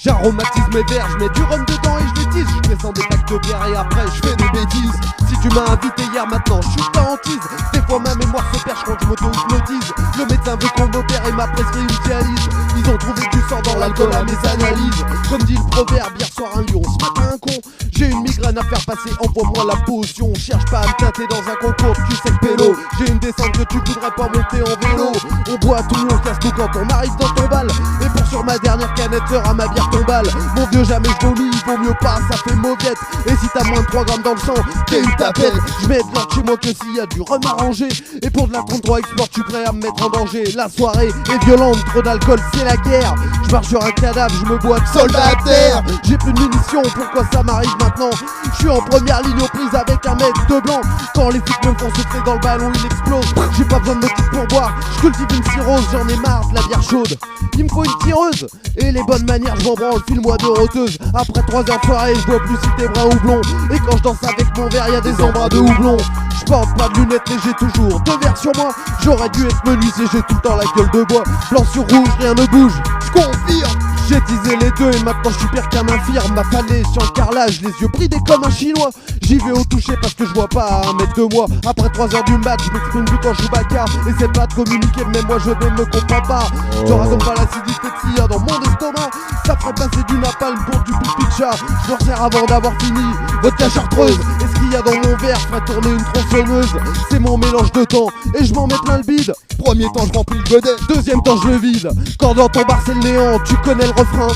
J'aromatise mes verres, je mets du rhum dedans et je les tisse. Je descends des packs de bière et après je fais des bêtises. Si tu m'as invité hier, maintenant je suis ta hantise. Des fois ma mémoire se perche quand je m'auto-hypnotise. Le médecin veut qu'on m'opère et m'a prescrit une dialyse. Ils ont trouvé du sang dans l'alcool à mes analyses. Comme dit le proverbe, hier soir un lion, ce matin un con. J'ai une migraine à faire passer, envoie-moi la potion. Cherche pas à me tâter dans un concours, tu sais que pélo. J'ai une descente que tu voudrais pas monter en vélo. On boit tout, on casse tout quand on arrive dans ton bal. Et pour sur ma dernière canette, sera ma bière tombale. Mon vieux, jamais je vomis, il vaut mieux pas, ça fait mauviette. Et si t'as moins de 3 grammes dans le sang, t'es une tapette. Je mets de l'ordre chez moi que s'il y a du rhum arrangé. Et pour de la 33 export, tu prêt à me mettre en danger. La soirée est violente, trop d'alcool, c'est la guerre. Je marche sur un cadavre, je me bois de soldat à terre. J'ai plus de munitions, pourquoi ça m'arrive maintenant? Je suis en première ligne aux prises avec un mec de blanc. Quand les flics me font souffler dans le ballon, il explose. J'ai pas besoin de motif pour boire, je cultive une cirrhose, j'en ai marre de la bière chaude. Il me faut une tireuse, et les bonnes manières je m'en branle, file-moi de roteuse. Après 3 heures de soirée, je vois plus si t'es brun ou blond. Et quand je danse avec mon verre, y'a des embruns de houblon. Je porte pas de lunettes et j'ai toujours 2 verres sur moi. J'aurais dû être menuisier, j'ai tout le temps la gueule de bois. Blanc sur rouge, rien ne bouge, je confirme. J'ai teasé les deux et maintenant je suis pire qu'un infirme. Ma falaise sur le carrelage, les yeux bridés comme un chinois. J'y vais au toucher parce que je vois pas à 1 mètre de moi. Après 3 heures du match, je m'exprime plus quand je joue bacard. Essaie pas de communiquer, mais moi je ne me comprends pas. J'aurai donc pas l'acidité de s'il y a dans mon estomac. Ça ferait passer du napalm pour du pipi de chat. Je me resserre avant d'avoir fini. Vodka chartreuse, et ce qu'il y a dans mon verre ferait tourner une tronçonneuse. C'est mon mélange de temps et je m'en mets plein le bide. Premier temps je remplis le godet, deuxième temps je le vide. Quand dans ton bar c'est le néant, tu connais le refrain.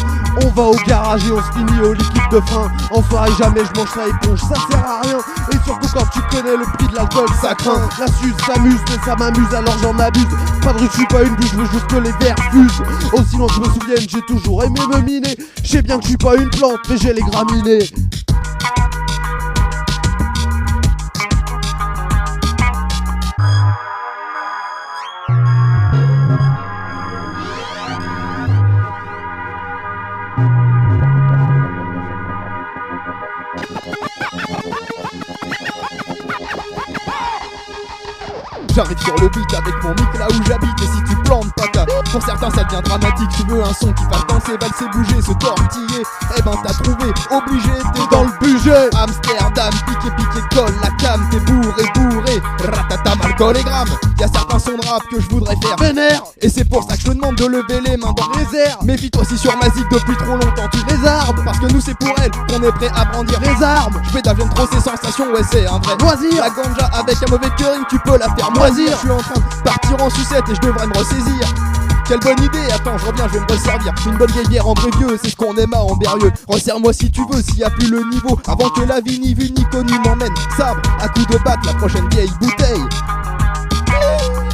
On va au garage et on se finit au liquide de frein. En soirée jamais je mange ça éponge, ça sert à rien. Et surtout quand tu connais le prix de l'alcool, ça craint. La suce s'amuse mais ça m'amuse alors j'en abuse. Pas de rue, je suis pas une bûche, je veux juste que les verres fusent. Aussi loin que je me souvienne, j'ai toujours aimé me miner. Je sais bien que je suis pas une plante mais j'ai les graminées. J'arrive sur le beat avec mon mic là où j'habite. Et si tu plantes pas pour certains ça devient dramatique. Tu veux un son qui fasse danser, valser, bouger, se tortiller. Eh ben t'as trouvé, obligé, t'es dans le budget. Amsterdam, piqué, colle la cam. T'es bourré, ratatam, alcool et grammes. Y'a certains sons de rap que je voudrais faire vénère. Et c'est pour ça que je te demande de lever les mains dans les airs. Méfie-toi si sur ma zig depuis trop longtemps tu lézardes. Parce que nous c'est pour elle qu'on est prêt à brandir les armes. Je fais d'avion trop ces sensations, ouais c'est un vrai loisir. La ganja avec un mauvais curry, tu peux la faire moisir. Je suis en train de partir en sucette et je devrais me ressaisir. Quelle bonne idée, attends je reviens, je vais me resservir. Une bonne vieille bière en vieux, c'est ce qu'on aime à Amberieux. Resserre-moi si tu veux, s'il y a plus le niveau. Avant que la vie ni vue ni connue m'emmène. Sabre, à coups de batte, la prochaine vieille bouteille.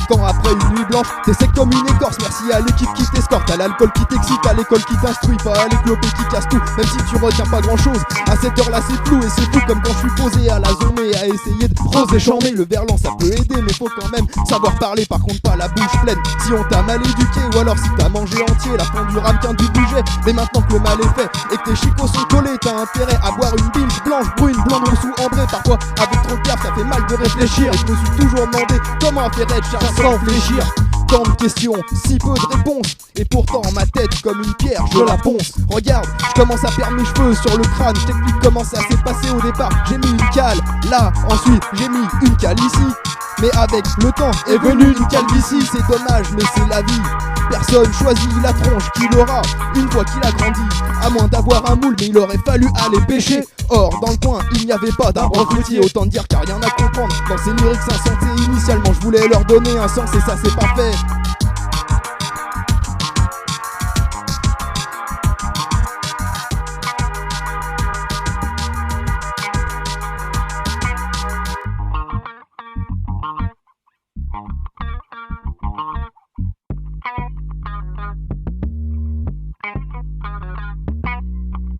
Quand après une nuit blanche, t'es sec comme une écorce. Merci à l'équipe qui t'escorte, à l'alcool qui t'excite, à l'école qui t'instruit, pas à l'éclopé qui casse tout. Même si tu retiens pas grand chose, à cette heure là c'est flou. Et c'est fou comme quand je suis posé à la zone et à essayer de prose et chanter. Le verlan ça peut aider mais faut quand même savoir parler. Par contre pas la bouche pleine si on t'a mal éduqué. Ou alors si t'as mangé entier la fondue ramequin du budget. Mais maintenant que le mal est fait et que tes chicots sont collés, t'as intérêt à boire une binge blanche, brune, blonde, rousse ou ambrée. Parfois avec trop de cave ça fait mal de réfléchir. Et je me suis toujours demandé comment faire être Charles sans réfléchir. Tant de questions, si peu de réponses. Et pourtant ma tête comme une pierre, je la ponce. Regarde, je commence à perdre mes cheveux sur le crâne. Je t'explique comment ça s'est passé au départ. J'ai mis une cale, là, ensuite j'ai mis une cale ici. Mais avec le temps est venue une calvitie. C'est dommage mais c'est la vie. Personne choisit la tronche qu'il aura une fois qu'il a grandi. À moins d'avoir un moule, mais il aurait fallu aller pêcher. Or, dans le coin, il n'y avait pas d'arbre fruitier. Autant dire qu'il n'y a rien à comprendre dans ces lyrics insensés. Initialement, je voulais leur donner un sens et ça c'est pas fait.